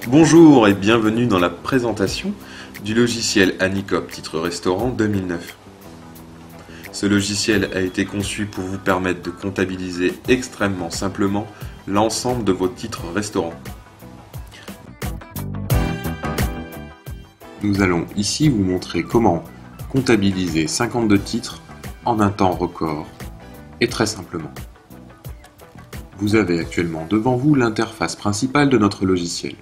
Bonjour et bienvenue dans la présentation du logiciel Anycop Titre Restaurant 2009. Ce logiciel a été conçu pour vous permettre de comptabiliser extrêmement simplement l'ensemble de vos titres restaurants. Nous allons ici vous montrer comment comptabiliser 52 titres en un temps record et très simplement. Vous avez actuellement devant vous l'interface principale de notre logiciel.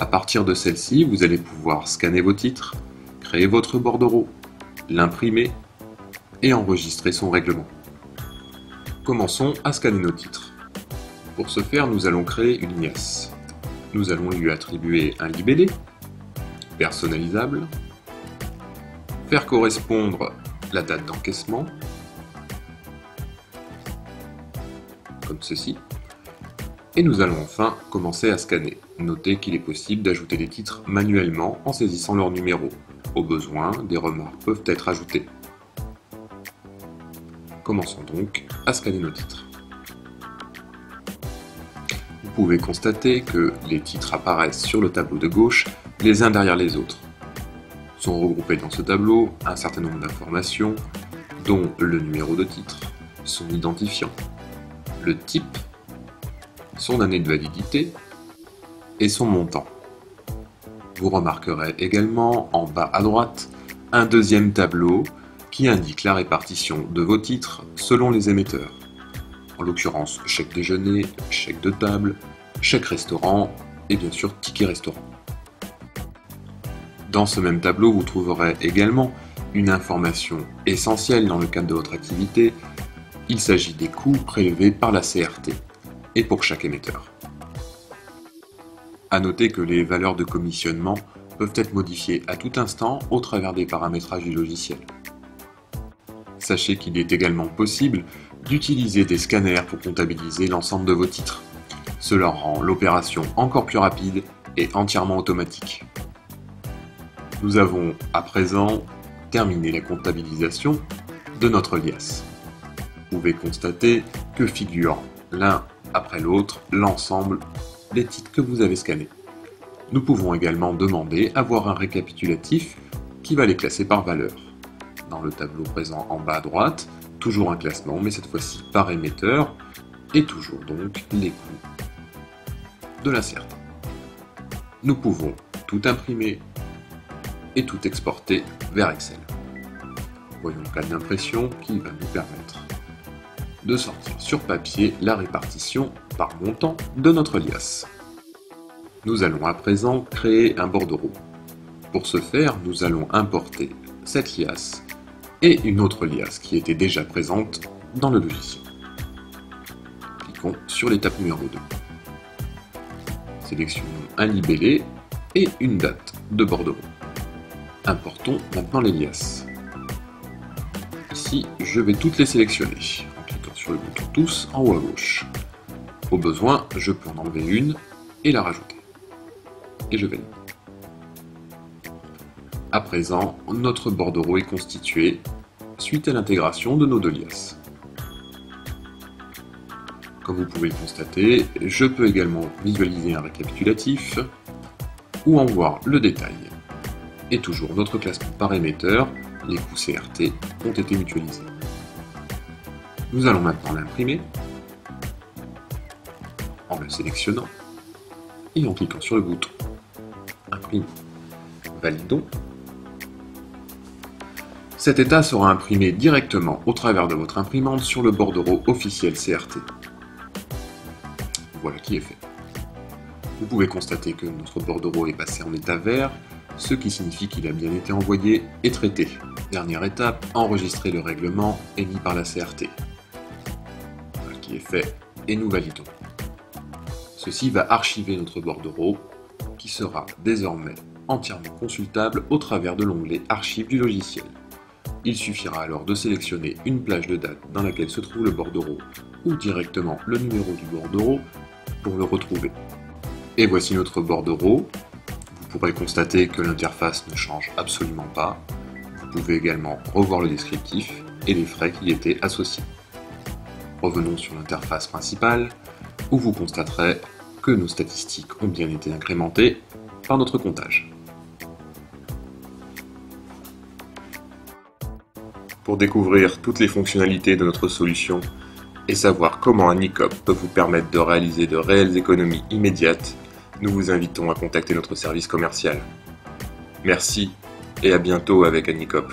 À partir de celle-ci, vous allez pouvoir scanner vos titres, créer votre bordereau, l'imprimer et enregistrer son règlement. Commençons à scanner nos titres. Pour ce faire, nous allons créer une liasse. Nous allons lui attribuer un libellé, personnalisable, faire correspondre la date d'encaissement, comme ceci. Et nous allons enfin commencer à scanner. Notez qu'il est possible d'ajouter des titres manuellement en saisissant leur numéro. Au besoin, des remarques peuvent être ajoutées. Commençons donc à scanner nos titres. Vous pouvez constater que les titres apparaissent sur le tableau de gauche les uns derrière les autres. Sont regroupés dans ce tableau un certain nombre d'informations, dont le numéro de titre, son identifiant, le type, son année de validité et son montant. Vous remarquerez également en bas à droite un deuxième tableau qui indique la répartition de vos titres selon les émetteurs. En l'occurrence, chèque déjeuner, chèque de table, chèque restaurant et bien sûr ticket restaurant. Dans ce même tableau, vous trouverez également une information essentielle dans le cadre de votre activité. Il s'agit des coûts prélevés par la CRT et pour chaque émetteur. À noter que les valeurs de commissionnement peuvent être modifiées à tout instant au travers des paramétrages du logiciel. Sachez qu'il est également possible d'utiliser des scanners pour comptabiliser l'ensemble de vos titres. Cela rend l'opération encore plus rapide et entièrement automatique. Nous avons à présent terminé la comptabilisation de notre liasse. Vous pouvez constater que figurent l'un après l'autre l'ensemble des titres que vous avez scannés. Nous pouvons également demander à voir un récapitulatif qui va les classer par valeur. Dans le tableau présent en bas à droite, toujours un classement, mais cette fois-ci par émetteur, et toujours donc les coûts de la CRT. Nous pouvons tout imprimer et tout exporter vers Excel. Voyons le cas d'impression qui va nous permettre de sortir sur papier la répartition par montant de notre liasse. Nous allons à présent créer un bordereau. Pour ce faire, nous allons importer cette liasse et une autre liasse qui était déjà présente dans le logiciel. Cliquons sur l'étape numéro 2. Sélectionnons un libellé et une date de bordereau. Importons maintenant les liasses. Ici, je vais toutes les sélectionner en cliquant sur le bouton tous en haut à gauche. Au besoin, je peux en enlever une et la rajouter. Et je valide. À présent, notre bordereau est constitué suite à l'intégration de nos deux liasses. Comme vous pouvez le constater, je peux également visualiser un récapitulatif ou en voir le détail. Et toujours notre classement par émetteur, les coûts CRT ont été mutualisés. Nous allons maintenant l'imprimer en le sélectionnant et en cliquant sur le bouton Imprimer. Validons. Cet état sera imprimé directement au travers de votre imprimante sur le bordereau officiel CRT. Voilà qui est fait. Vous pouvez constater que notre bordereau est passé en état vert, ce qui signifie qu'il a bien été envoyé et traité. Dernière étape, enregistrer le règlement émis par la CRT. Voilà qui est fait et nous validons. Ceci va archiver notre bordereau qui sera désormais entièrement consultable au travers de l'onglet Archives du logiciel. Il suffira alors de sélectionner une plage de date dans laquelle se trouve le bordereau ou directement le numéro du bordereau pour le retrouver. Et voici notre bordereau. Vous pourrez constater que l'interface ne change absolument pas. Vous pouvez également revoir le descriptif et les frais qui y étaient associés. Revenons sur l'interface principale où vous constaterez que nos statistiques ont bien été incrémentées par notre comptage. Pour découvrir toutes les fonctionnalités de notre solution et savoir comment un e-COP peut vous permettre de réaliser de réelles économies immédiates, nous vous invitons à contacter notre service commercial. Merci et à bientôt avec un e-COP.